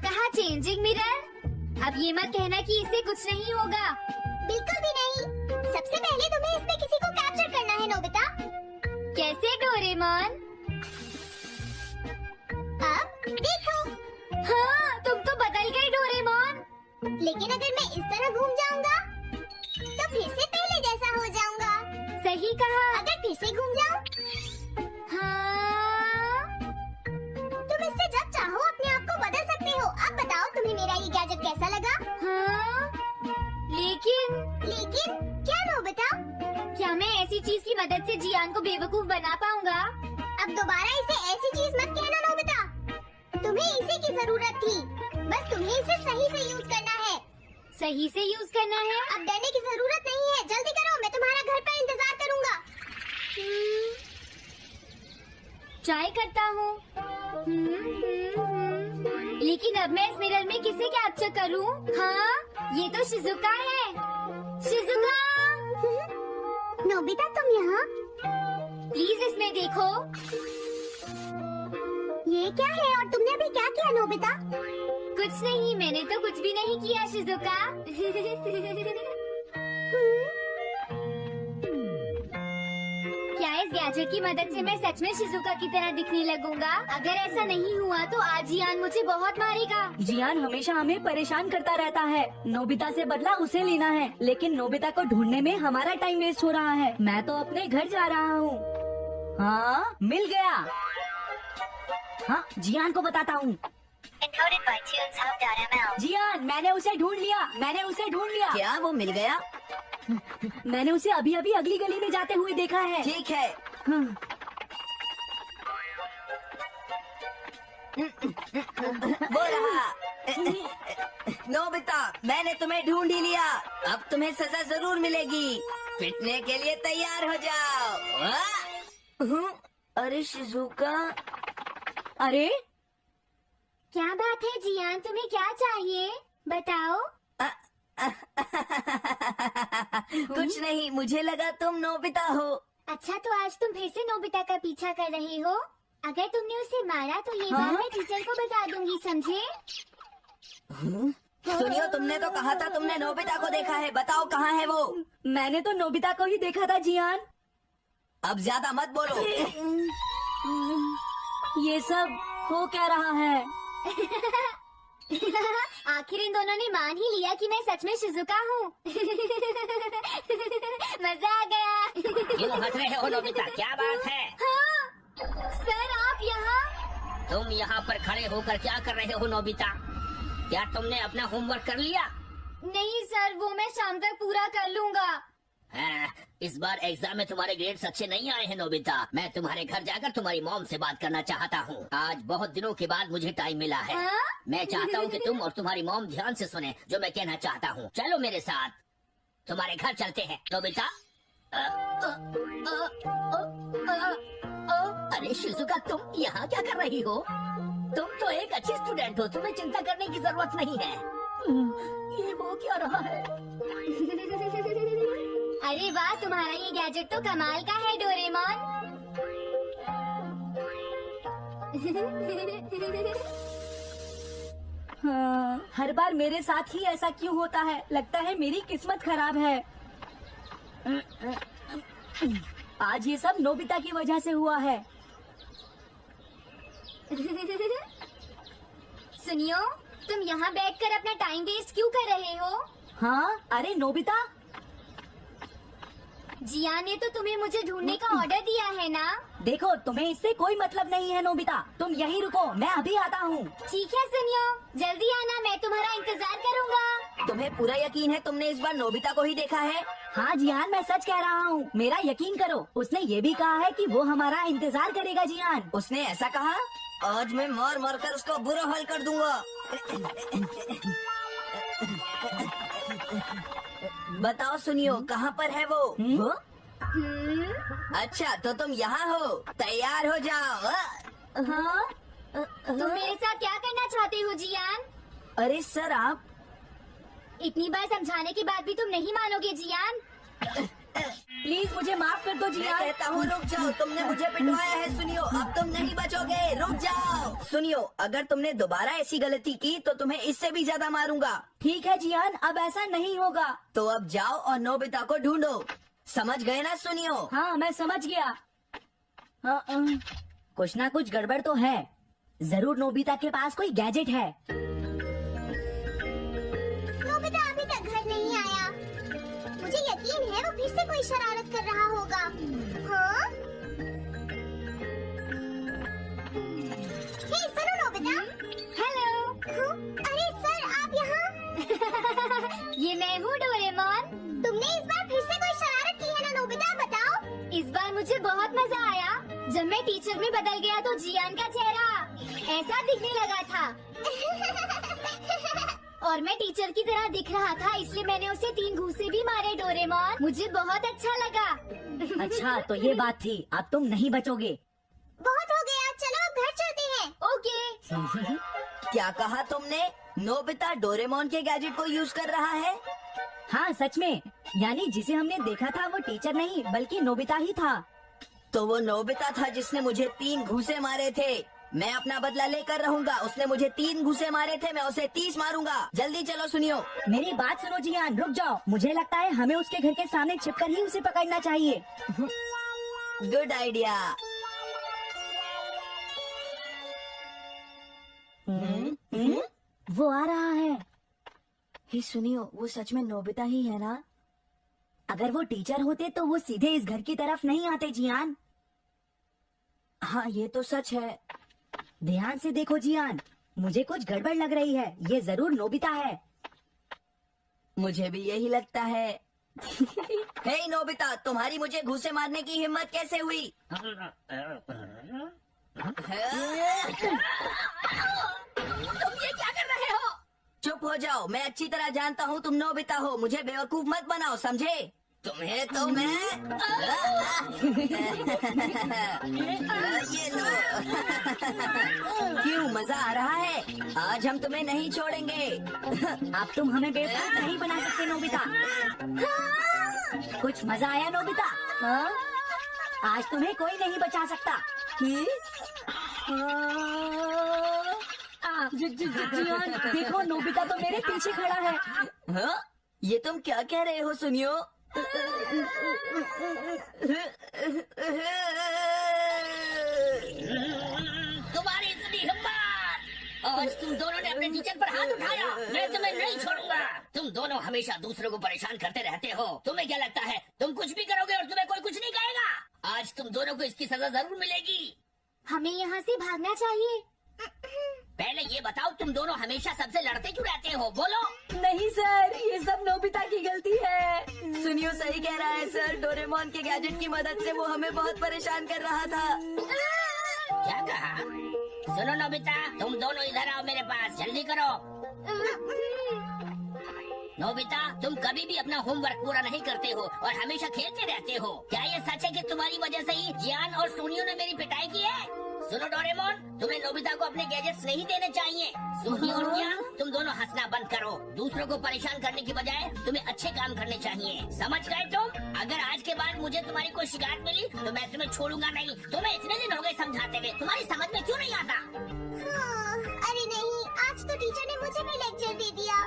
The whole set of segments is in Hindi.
कहा चेंजिंग मिरर? अब ये मत कहना कि इससे कुछ नहीं होगा। बिल्कुल भी नहीं। सबसे पहले तुम्हें इसमें किसी को कैप्चर करना है नोबिता। कैसे डोरेमोन? अब देखो। हाँ, तुम तो बदल गए डोरेमोन। लेकिन अगर मैं इस तरह घूम जाऊंगा तो फिर से पहले जैसा हो जाऊंगा। सही कहा। अगर फिर से घूम जाऊं? हाँ। तुम इससे जब चाहो अपने आप को बदल सकते हो। अब बताओ तुम्हें मेरा ये गैजेट कैसा लगा? हाँ? लेकिन क्या नोबिता? क्या मैं ऐसी चीज की मदद से जियान को बेवकूफ बना पाऊंगा? अब दोबारा इसे ऐसी चीज मत कहना नोबिता। तुम्हें इसी की जरूरत थी। बस तुम्हें इसे सही से यूज करना है। सही से यूज करना है? अब डरने की जरूरत नहीं है। जल्दी करो, मैं तुम्हारा घर पर इंतजार करूंगा। ट्राई करता हूँ। लेकिन अब मैं इस मिरर में किसे कैप्चर करूँ? हाँ, ये तो शिजुका है। शिजुका! नोबिता तुम यहाँ? प्लीज इसमें देखो। ये क्या है और तुमने अभी क्या किया नोबिता? कुछ नहीं, मैंने तो कुछ भी नहीं किया शिजुका। क्या इस गैजेट की मदद से मैं सच में शिजुका की तरह दिखने लगूंगा? अगर ऐसा नहीं हुआ तो आज जियान मुझे बहुत मारेगा। जियान हमेशा हमें परेशान करता रहता है। नोबिता से बदला उसे लेना है, लेकिन नोबिता को ढूंढने में हमारा टाइम वेस्ट हो रहा है। मैं तो अपने घर जा रहा हूँ। हाँ, मिल गया। हाँ, जियान को बताता हूँ। Encoded by TunesHub.ml। जियान, मैंने उसे ढूंढ लिया। क्या वो मिल गया? मैंने उसे अभी अभी अगली गली में जाते हुए देखा है। ठीक है। हाँ। वो रहा। नोबिता, मैंने तुम्हें ढूंढ ही लिया। अब तुम्हें सजा जरूर मिलेगी। पिटने के लिए तैयार हो जाओ। अरे शिजुका। अरे क्या बात है जियान, तुम्हें क्या चाहिए? बताओ। कुछ नहीं, मुझे लगा तुम नोबिता हो। अच्छा, तो आज तुम फिर से नोबिता का पीछा कर रहे हो? अगर तुमने उसे मारा तो ये बात मैं टीचर को बता दूंगी, समझे? सुनियो, तुमने तो कहा था तुमने नोबिता को देखा है। बताओ कहाँ है वो? मैंने तो नोबिता को ही देखा था जियान। अब ज्यादा मत बोलो। ये सब हो क्या रहा है? आखिर इन दोनों ने मान ही लिया कि मैं सच में शिजुका हूँ। मजा आ गया। क्यों हंस रहे हो नोबिता? क्या बात है? हाँ, सर आप यहाँ? तुम यहाँ पर खड़े होकर क्या कर रहे हो नोबिता? क्या तुमने अपना होमवर्क कर लिया? नहीं सर, वो मैं शाम तक पूरा कर लूँगा। हाँ, इस बार एग्जाम में तुम्हारे ग्रेड्स अच्छे नहीं आए हैं नोबिता। मैं तुम्हारे घर जाकर तुम्हारी मॉम से बात करना चाहता हूँ। आज बहुत दिनों के बाद मुझे टाइम मिला है। हाँ? मैं चाहता हूँ कि तुम और तुम्हारी मॉम ध्यान से सुने जो मैं कहना चाहता हूँ। चलो मेरे साथ, तुम्हारे घर चलते हैं नोबिता। अरे शिजुका, तुम यहाँ क्या कर रही हो? तुम तो एक अच्छी स्टूडेंट हो, तुम्हें चिंता करने की जरूरत नहीं है। ये वो क्या रहा है? अरे वाह, तुम्हारा ये गैजेट तो कमाल का है डोरेमोन। हाँ, हर बार मेरे साथ ही ऐसा क्यों होता है? लगता है मेरी किस्मत खराब है। आज ये सब नोबिता की वजह से हुआ है। सुनियो, तुम यहाँ बैठकर अपना टाइम वेस्ट क्यों कर रहे हो? हाँ, अरे नोबिता, जिया ने तो तुम्हें मुझे ढूंढने का ऑर्डर दिया है ना? देखो तुम्हें इससे कोई मतलब नहीं है नोबिता। तुम यहीं रुको, मैं अभी आता हूँ। ठीक है सुनियो, जल्दी आना, मैं तुम्हारा इंतजार करूँगा। तुम्हें पूरा यकीन है तुमने इस बार नोबिता को ही देखा है? हाँ जियान, मैं सच कह रहा हूँ, मेरा यकीन करो। उसने ये भी कहा है कि वो हमारा इंतजार करेगा जियान। उसने ऐसा कहा? आज मैं मार मार कर उसका बुरा हाल कर दूंगा। बताओ सुनियो, कहाँ पर है वो? अच्छा, तो तुम यहाँ हो, तैयार हो जाओ। हाँ, तुम मेरे साथ क्या करना चाहते हो जियान? अरे सर आप, इतनी बार समझाने के बाद भी तुम नहीं मानोगे जियान? प्लीज मुझे माफ कर दो मैं जियान। कहता हूँ रुक जाओ, तुमने मुझे पिटवाया है, सुनियो अब तुम नहीं बचोगे, रुक जाओ। सुनियो, अगर तुमने दोबारा ऐसी गलती की तो तुम्हें इससे भी ज्यादा मारूंगा। ठीक है जियान, अब ऐसा नहीं होगा। तो अब जाओ और नोबिता को ढूंढो, समझ गए ना सुनियो? हाँ मैं समझ गया। कुछ ना कुछ गड़बड़ तो है, जरूर नोबिता के पास कोई गैजेट है। नोबिता अभी तक घर नहीं आया। मुझे यकीन है वो फिर से कोई शरारत कर रहा होगा। हाँ? हे सुनो नोबिता। हेलो। हाँ? अरे सर आप यहाँ? ये मैं हूँ डोरेमोन। तुमने इस बार फिर से कोई शरारत की है ना नोबिता, बताओ। इस बार मुझे बहुत मजा आया। जब मैं टीचर में बदल गया तो जियान का चेहरा ऐसा दिखने लगा था और मैं टीचर की तरह दिख रहा था, इसलिए मैंने उसे 3 घूंसे भी मारे डोरेमोन। मुझे बहुत अच्छा लगा। अच्छा तो ये बात थी, अब तुम नहीं बचोगे। बहुत हो गया, चलो अब घर चलते हैं। ओके। क्या कहा तुमने? नोबिता डोरेमोन के गैजेट को यूज कर रहा है? हाँ सच में, यानी जिसे हमने देखा था वो टीचर नहीं बल्कि नोबिता ही था। तो वो नोबिता था जिसने मुझे 3 घूंसे मारे थे। मैं अपना बदला लेकर रहूंगा। उसने मुझे 3 घूंसे मारे थे, मैं उसे 30 मारूंगा। जल्दी चलो सुनियो। मेरी बात सुनो जियान, रुक जाओ। मुझे लगता है हमें उसके घर के सामने छिपकर ही उसे पकड़ना चाहिए। Good idea. वो आ रहा है। हे सुनियो, वो सच में नोबिता ही है ना? अगर वो टीचर होते तो वो सीधे इस घर की तरफ नहीं आते जियान। हाँ ये तो सच है। ध्यान से देखो जियान, मुझे कुछ गड़बड़ लग रही है। ये जरूर नोबिता है। मुझे भी यही लगता है। हे नोबिता, तुम्हारी मुझे घूंसे मारने की हिम्मत कैसे हुई? तुम ये क्या कर रहे हो? चुप हो जाओ, मैं अच्छी तरह जानता हूँ तुम नोबिता हो। मुझे बेवकूफ मत बनाओ, समझे? तुम्हें तो मैं ये लो। क्यों, मजा आ रहा है? आज हम तुम्हें नहीं छोड़ेंगे। अब तुम हमें बेवकूफ नहीं बना सकते नोबिता। कुछ मजा आया नोबिता? हाँ? आज तुम्हें कोई नहीं बचा सकता। जियान देखो, नोबिता तो मेरे पीछे खड़ा है। हाँ? ये तुम क्या कह रहे हो सुनियो? तुम्हारी इतनी हिम्मत! आज तुम दोनों ने अपने टीचर पर हाथ उठाया। मैं तुम्हें नहीं छोड़ूंगा। तुम दोनों हमेशा दूसरों को परेशान करते रहते हो। तुम्हें क्या लगता है तुम कुछ भी करोगे और तुम्हें कोई कुछ नहीं कहेगा? आज तुम दोनों को इसकी सजा जरूर मिलेगी। हमें यहाँ से भागना चाहिए। पहले ये बताओ, तुम दोनों हमेशा सबसे लड़ते क्यों रहते हो? बोलो। नहीं सर, ये सब नोबिता की गलती है। सुनियो सही कह रहा है सर। डोरेमोन के गैजेट की मदद से वो हमें बहुत परेशान कर रहा था। क्या कहा? सुनो नोबिता, तुम दोनों इधर आओ मेरे पास, जल्दी करो। नोबिता, तुम कभी भी अपना होमवर्क पूरा नहीं करते हो और हमेशा खेलते रहते हो। क्या ये सच है कि तुम्हारी वजह से ही जियान और सोनियो ने मेरी पिटाई की है? सुनो डोरेमोन, तुम्हें नोबिता को अपने गैजेट्स नहीं देने चाहिए। सोनियो और जियान, तुम दोनों हंसना बंद करो। दूसरों को परेशान करने की बजाय तुम्हें अच्छे काम करने चाहिए, समझ गए तुम? अगर आज के बाद मुझे तुम्हारी कोई शिकायत मिली तो मैं तुम्हें छोड़ूंगा नहीं। तुम्हें इतने दिन हो गए समझाते हुए, तुम्हारी समझ में क्यों नहीं आता? हाँ, अरे नहीं, आज तो टीचर ने मुझे भी लेक्चर दे दिया।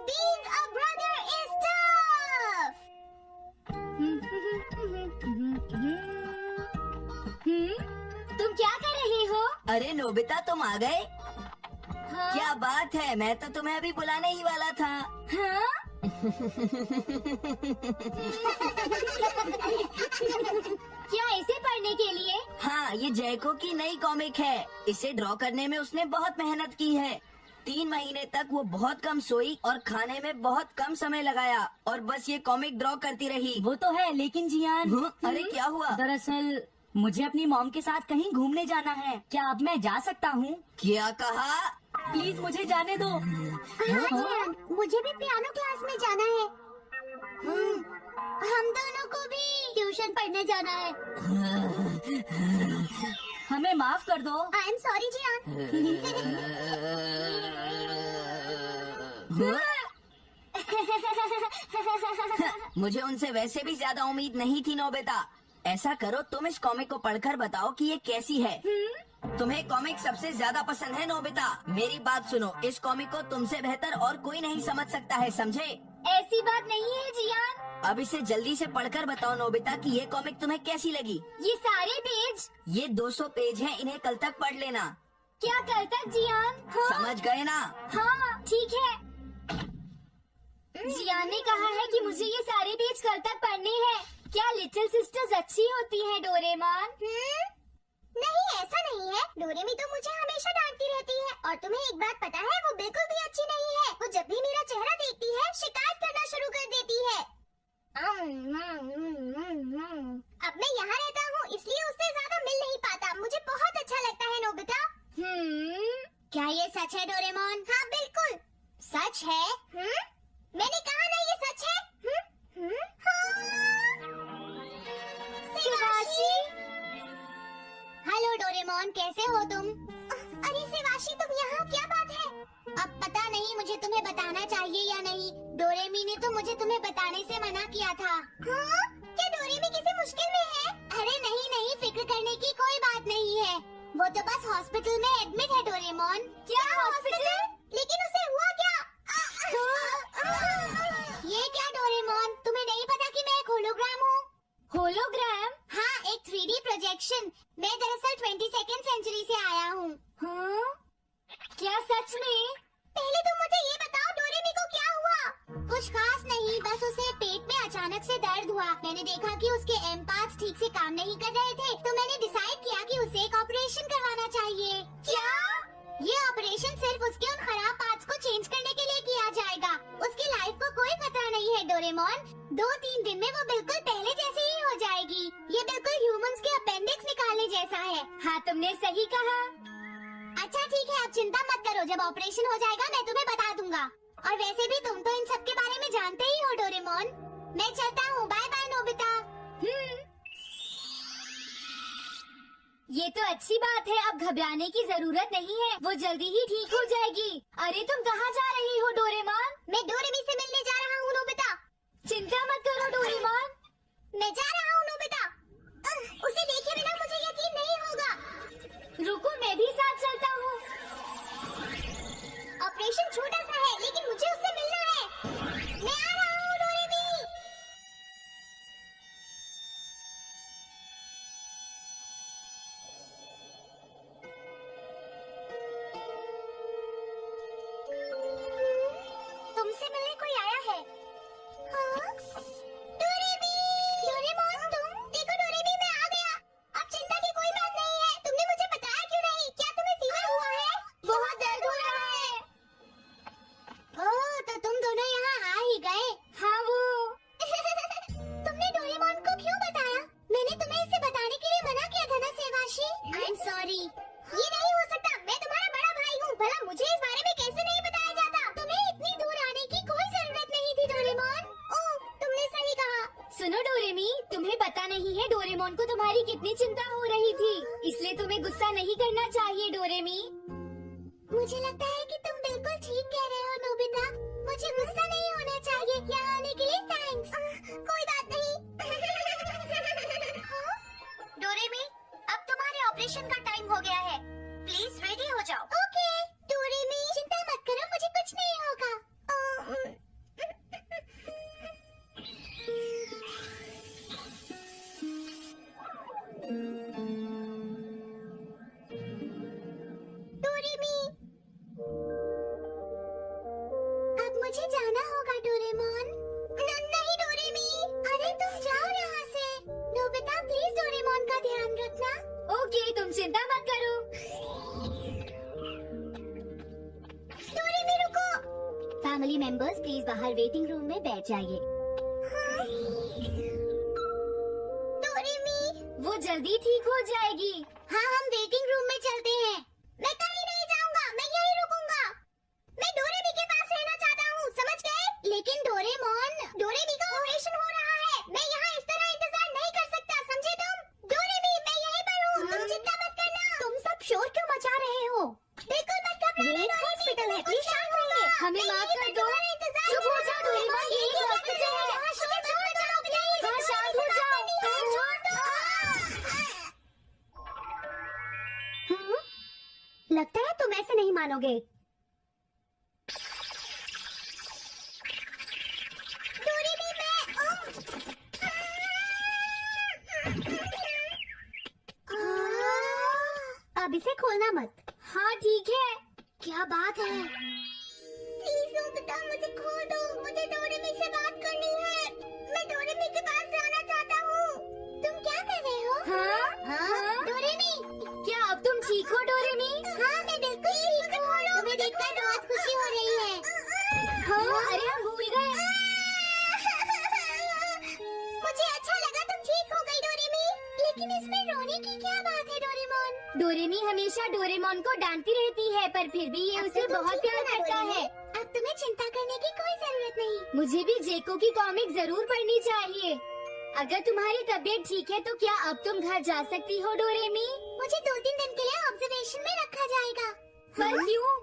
Being a brother is tough. तुम क्या कर रहे हो? अरे नोबिता, तुम आ गए? हाँ? क्या बात है, मैं तो तुम्हें अभी बुलाने ही वाला था। हाँ? क्या इसे पढ़ने के लिए? हाँ, ये जैको की नई कॉमिक है। इसे ड्रॉ करने में उसने बहुत मेहनत की है। 3 महीने तक वो बहुत कम सोई और खाने में बहुत कम समय लगाया और बस ये कॉमिक ड्रॉ करती रही। वो तो है, लेकिन जियान अरे क्या हुआ? दरअसल मुझे अपनी मॉम के साथ कहीं घूमने जाना है। क्या अब मैं जा सकता हूँ? क्या कहा? प्लीज मुझे जाने दो। हाँ जियान, मुझे भी पियानो क्लास में जाना है। हम दोनों को भी ट्यूशन पढ़ने जाना है। हमें माफ कर दो। I am sorry Gian. मुझे उनसे वैसे भी ज्यादा उम्मीद नहीं थी नोबिता। ऐसा करो, तुम इस कॉमिक को पढ़कर बताओ कि ये कैसी है। तुम्हें कॉमिक सबसे ज्यादा पसंद है नोबिता। मेरी बात सुनो, इस कॉमिक को तुमसे बेहतर और कोई नहीं समझ सकता है, समझे? ऐसी बात नहीं है जियान। अब इसे जल्दी से पढ़कर बताओ नोबिता कि ये कॉमिक तुम्हें कैसी लगी। ये सारे पेज? ये 200 पेज हैं, इन्हें कल तक पढ़ लेना। क्या कल तक जियान? हाँ। समझ गए ना? हाँ ठीक है। जियान ने कहा है कि मुझे ये सारे पेज कल तक पढ़ने हैं। क्या लिटिल सिस्टर्स अच्छी होती हैं डोरेमोन? नहीं, ऐसा नहीं है। डोरेमी तो मुझे हमेशा डांटती रहती है, और तुम्हें एक बात पता है, वो बिल्कुल भी अच्छी नहीं है। वो जब भी मेरा चेहरा देखती है, शिकायत करना शुरू कर देती है। अब मैं यहाँ रहता हूँ, इसलिए उससे ज्यादा मिल नहीं पाता। मुझे बहुत अच्छा लगता है नोबिता। क्या ये सच है डोरेमोन? हाँ बिल्कुल सच है? मैंने कहा ना, ये सच है। शिवाशी? हेलो डोरेमोन, कैसे हो तुम? अरे शिवाशी, तुम यहाँ? क्या बात है? अब पता नहीं मुझे तुम्हें बताना चाहिए या नहीं। डोरेमी ने तो मुझे तुम्हें बताने से मना किया था। हाँ? क्या डोरेमी किसी मुश्किल में है? अरे नहीं नहीं, फिक्र करने की कोई बात नहीं है। वो तो बस हॉस्पिटल में एडमिट है डोरेमोन। क्या हॉस्पिटल? लेकिन उसे हुआ क्या? ये क्या डोरेमोन, तुम्हें नहीं पता कि मैं एक होलोग्राम हूँ? होलोग्राम? हाँ, एक 3D प्रोजेक्शन। मैं दरअसल 22nd सेंचुरी से आया हूँ। हाँ? क्या सच में? पहले तुम मुझे ये बताओ, डोरेमी को क्या हुआ? कुछ खास नहीं, बस उसे पेट में अचानक से दर्द हुआ। मैंने देखा कि उसके एम-पार्ट्स ठीक से काम नहीं कर रहे थे, तो मैंने डिसाइड किया कि उसे एक ऑपरेशन करवाना चाहिए। क्या? ये ऑपरेशन सिर्फ उसके उन खराब पार्ट्स को चेंज करने के लिए किया जाएगा। उसकी लाइफ को कोई खतरा नहीं है डोरेमोन। 2-3 दिन में वो बिल्कुल पहले जैसे ही हो जाएगी। ये बिल्कुल ह्यूमंस के अपेंडिक्स निकालने जैसा है। हाँ तुमने सही कहा। अच्छा ठीक है, अब चिंता मत करो, जब ऑपरेशन हो जाएगा मैं तुम्हें बता दूंगा। और वैसे भी तुम तो इन सब के बारे में जानते ही हो डोरेमोन। मैं चलता हूँ, बाय बाय नोबिता। ये तो अच्छी बात है, अब घबराने की जरूरत नहीं है, वो जल्दी ही ठीक हो जाएगी। अरे तुम कहाँ जा रही हो डोरेमोन? मैं डोरेमी से मिलने जा रहा हूँ नोबिता। चिंता मत करो डोरेमोन। मैं जा रहा हूँ नोबिता। उसे देखे बिना मुझे यकीन नहीं होगा। रुको, मैं भी साथ चलता हूँ। ऑपरेशन छोटा सा है, लेकिन मुझे उससे मिलना है। मैं आ रहा हूँ डोरेमी। तुमसे मिलने कोई आया है? हाँ? डोरेमी! डोरेमोन, तुम? देखो डोरेमी, मैं आ गया। अब चिंता की कोई बात नहीं है। तुमने मुझे बताया क्यों नहीं? क्या तुम्हें फीवर हुआ है? बहुत दर्द हो रहा है। ओह, तो तुम दोनों यहाँ आ ही गए। हाँ वो तुमने डोरेमोन को क्यों बताया? मैंने तुम्हें इसे बताने के लिए मना किया था ना सेवाशी। I am sorry. ये नहीं हो सकता, मैं तुम्हारा बड़ा भाई हूँ। भला मुझे इस बारे में कैसे नहीं बताया जाता? तुम्हें इतनी दूर आने की कोई जरूरत नहीं थी डोरेमोन। ओह, तुमने सही कहा। सुनो डोरेमी, तुम्हें पता नहीं है डोरेमोन को तुम्हारी कितनी चिंता हो रही थी, इसलिए तुम्हें गुस्सा नहीं करना चाहिए डोरेमी। मुझे लगता है कि तुम बिल्कुल ठीक कह रहे हो नोबिता। मुझे गुस्सा नहीं होना चाहिए। यहाँ आने के लिए थैंक्स। कोई बात नहीं। हाँ? डोरेमी, अब तुम्हारे ऑपरेशन का टाइम हो गया है। प्लीज रेडी हो जाओ। ओके डोरेमी, चिंता मत करो, मुझे कुछ नहीं होगा। डोरेमी, अब मुझे जाना होगा डोरेमोन। नहीं डोरेमी, अरे तुम जाओ यहाँ से। नोबिता प्लीज डोरेमोन का ध्यान रखना। ओके, तुम चिंता मत करो। डोरेमी रुको। फैमिली मेंबर्स प्लीज बाहर वेटिंग रूम में बैठ जाइए। हाँ? डोरेमी, वो जल्दी ठीक हो जाएगी। हाँ हम वेटिंग रूम में चलते हैं। मैं कहीं नहीं जाऊंगा, मैं यहीं रुकूंगा। मैं डोरेमी के पास रहना चाहता हूँ, समझ गए? लेकिन डोरेमोन, डोरेमी का ऑपरेशन हो रहा है। मैं यहाँ इस तरह इंतजार नहीं कर सकता, समझे तुम? डोरेमी, मैं यहीं पर हूँ, तुम चिंता मत करना। तुम सब शोर क्यों मचा रहे हो? बिल्कुल मत घबराना। ये हॉस्पिटल है, प्लीज शांत रहिए। हमें माफ कर दो। इंतजार चुप हो जाओ डोरेमोन, ये एक हॉस्पिटल लगता है तुम ऐसे नहीं मानोगे। डोरेमी अब इसे खोलना मत। हाँ ठीक है। क्या बात है? प्लीज नोबिता मुझे खोल दो, मुझे डोरेमी से बात करनी है। मैं डोरेमी के पास जाना चाहता हूँ। तुम क्या कर रहे हो? हाँ डोरेमी। क्या अब तुम ठीक हो डोरेमी? हाँ मैं बिल्कुल ठीक हूँ। तुम्हें देखकर बहुत खुशी हो रही है। हाँ अरे हम भूल गए। मुझे अच्छा लगा तुम ठीक हो गई डोरेमी, लेकिन इसमें रोने की क्या बात है डोरेमोन? डोरेमी हमेशा डोरेमोन को डांटती रहती है, पर फिर भी ये उसे बहुत प्यार करता है। अब तुम्हें चिंता करने की कोई जरूरत नहीं। मुझे भी जेको की कॉमिक जरूर पढ़नी चाहिए। अगर तुम्हारी तबीयत ठीक है तो क्या अब तुम घर जा सकती हो डोरेमी? मुझे 2-3 दिन के लिए ऑब्जर्वेशन में रखा जाएगा। पर क्यों?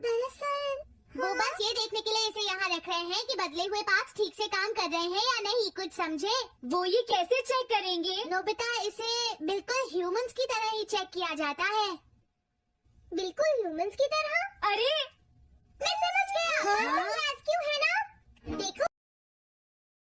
दरअसल वो बस ये देखने के लिए इसे यहाँ रख रहे हैं कि बदले हुए पार्ट्स ठीक से काम कर रहे हैं या नहीं, कुछ समझे? वो ये कैसे चेक करेंगे? नोबिता इसे बिल्कुल ह्यूमंस की तरह ही चेक किया जाता है। बिल्कुल ह्यूमंस की तरह? अरे